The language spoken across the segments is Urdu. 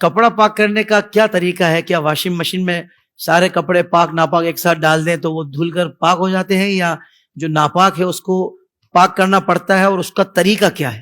کپڑا پاک کرنے کا کیا طریقہ ہے؟ کیا واشنگ مشین میں سارے کپڑے پاک ناپاک ایک ساتھ ڈال دیں تو وہ دھل کر پاک ہو جاتے ہیں، یا جو ناپاک ہے اس کو پاک کرنا پڑتا ہے، اور اس کا طریقہ کیا ہے؟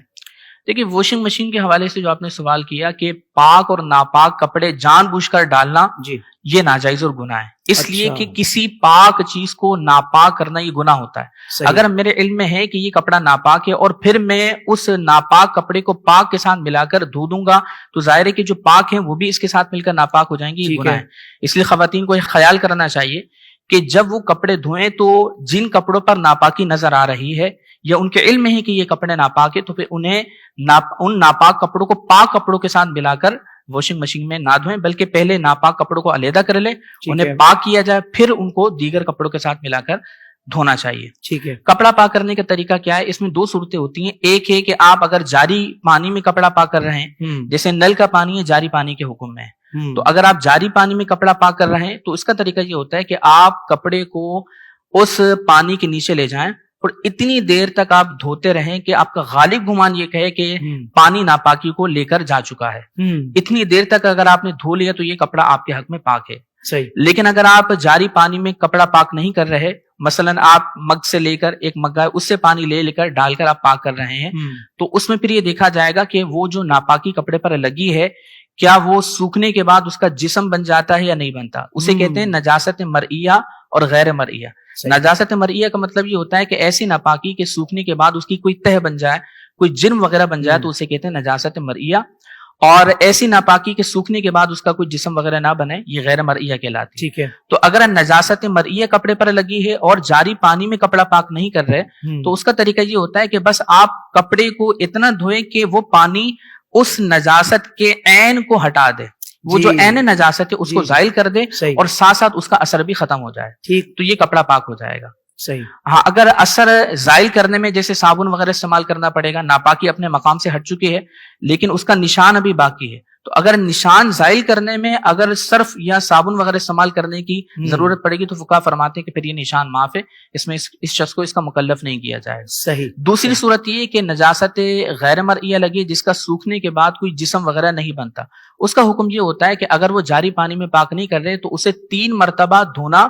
دیکھیے، واشنگ مشین کے حوالے سے جو آپ نے سوال کیا کہ پاک اور ناپاک کپڑے جان بوجھ کر ڈالنا، جی، یہ ناجائز اور گناہ ہے، اس لیے اچھا، کہ کسی پاک چیز کو ناپاک کرنا یہ گناہ ہوتا ہے۔ صحیح، اگر میرے علم میں ہے کہ یہ کپڑا ناپاک ہے اور پھر میں اس ناپاک کپڑے کو پاک کے ساتھ ملا کر دھو دوں گا تو ظاہر ہے کہ جو پاک ہیں وہ بھی اس کے ساتھ مل کر ناپاک ہو جائیں گے، یہ ٹھیک گناہ ہے، ہے۔ اس لیے خواتین کو یہ خیال کرنا چاہیے کہ جب وہ کپڑے دھوئیں تو جن کپڑوں پر ناپاکی نظر آ رہی ہے یا ان کے علم میں ہے کہ یہ کپڑے ناپاک ہے تو پھر انہیں ان ناپاک کپڑوں کو پاک کپڑوں کے ساتھ ملا کر واشنگ مشین میں نہ دھوئیں، بلکہ پہلے ناپاک کپڑوں کو علیحدہ کر لیں، ٹھیک انہیں ہے، پاک کیا جائے، پھر ان کو دیگر کپڑوں کے ساتھ ملا کر دھونا چاہیے۔ ٹھیک ہے، کپڑا پاک کرنے کا طریقہ کیا ہے؟ اس میں دو صورتیں ہوتی ہیں۔ ایک ہے کہ آپ اگر جاری پانی میں کپڑا پاک کر رہے ہیں، جیسے نل کا پانی ہے، جاری پانی کے حکم میں ہے، تو اگر آپ جاری پانی میں کپڑا پاک کر رہے ہیں تو اس کا طریقہ یہ ہوتا ہے کہ آپ کپڑے کو اس پانی کے نیچے لے جائیں اور اتنی دیر تک آپ دھوتے رہیں کہ آپ کا غالب گمان یہ کہے کہ پانی ناپاکی کو لے کر جا چکا ہے۔ اتنی دیر تک اگر آپ نے دھو لیا تو یہ کپڑا آپ کے حق میں پاک ہے۔ صحیح، لیکن اگر آپ جاری پانی میں کپڑا پاک نہیں کر رہے، مثلا آپ مگ سے لے کر، ایک مگ ہے اس سے پانی لے کر ڈال کر آپ پاک کر رہے ہیں، تو اس میں پھر یہ دیکھا جائے گا کہ وہ جو ناپاکی کپڑے پر لگی ہے کیا وہ سوکھنے کے بعد اس کا جسم بن جاتا ہے یا نہیں بنتا۔ اسے کہتے ہیں نجاست مرئیہ اور غیر مرئیہ۔ نجاست مرئیہ کا مطلب یہ ہوتا ہے کہ ایسی ناپاکی کہ سوکھنے کے بعد اس کی کوئی تہ بن جائے، کوئی جرم وغیرہ بن جائے، تو اسے کہتے ہیں نجاست مرئیہ۔ اور ایسی ناپاکی کے سوکھنے کے بعد اس کا کوئی جسم وغیرہ نہ بنے، یہ غیر مرئیہ کہلاتی ہے۔ ٹھیک ہے، تو اگر نجاست مرئیہ کپڑے پر لگی ہے اور جاری پانی میں کپڑا پاک نہیں کر رہے تو اس کا طریقہ یہ ہوتا ہے کہ بس آپ کپڑے کو اتنا دھوئیں کہ وہ پانی اس نجاست کے عین کو ہٹا دے، وہ جو عین نجاست ہے اس کو زائل کر دے، اور ساتھ ساتھ اس کا اثر بھی ختم ہو جائے، ٹھیک، تو یہ کپڑا پاک ہو جائے گا۔ صحیح، ہاں، اگر اثر زائل کرنے میں جیسے صابن وغیرہ استعمال کرنا پڑے گا، ناپاکی اپنے مقام سے ہٹ چکی ہے لیکن اس کا نشان ابھی باقی ہے، تو اگر نشان زائل کرنے میں اگر صرف یا صابن وغیرہ استعمال کرنے کی ضرورت پڑے گی تو فقہا فرماتے ہیں کہ پھر یہ نشان معاف ہے، اس میں اس شخص کو اس کا مکلف نہیں کیا جائے۔ صحیح۔ دوسری صورت یہ کہ نجاست غیر مرئیہ لگی جس کا سوکھنے کے بعد کوئی جسم وغیرہ نہیں بنتا، اس کا حکم یہ ہوتا ہے کہ اگر وہ جاری پانی میں پاک نہیں کر رہے تو اسے 3 مرتبہ دھونا،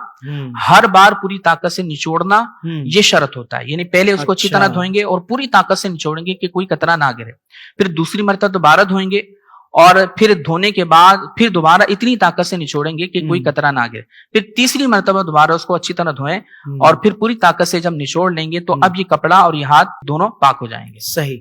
ہر بار پوری طاقت سے نچوڑنا، یہ شرط ہوتا ہے، یعنی پہلے اس کو اچھی طرح دھوئیں گے اور پوری طاقت سے نچوڑیں گے کہ کوئی قطرہ نہ گرے، پھر دوسری مرتبہ دوبارہ دھوئیں گے اور پھر دھونے کے بعد پھر دوبارہ اتنی طاقت سے نچوڑیں گے کہ کوئی قطرہ نہ گرے، پھر تیسری مرتبہ دوبارہ اس کو اچھی طرح دھوئیں اور پھر پوری طاقت سے جب نچوڑ لیں گے تو اب یہ کپڑا اور یہ ہاتھ دونوں پاک ہو جائیں گے۔ صحیح۔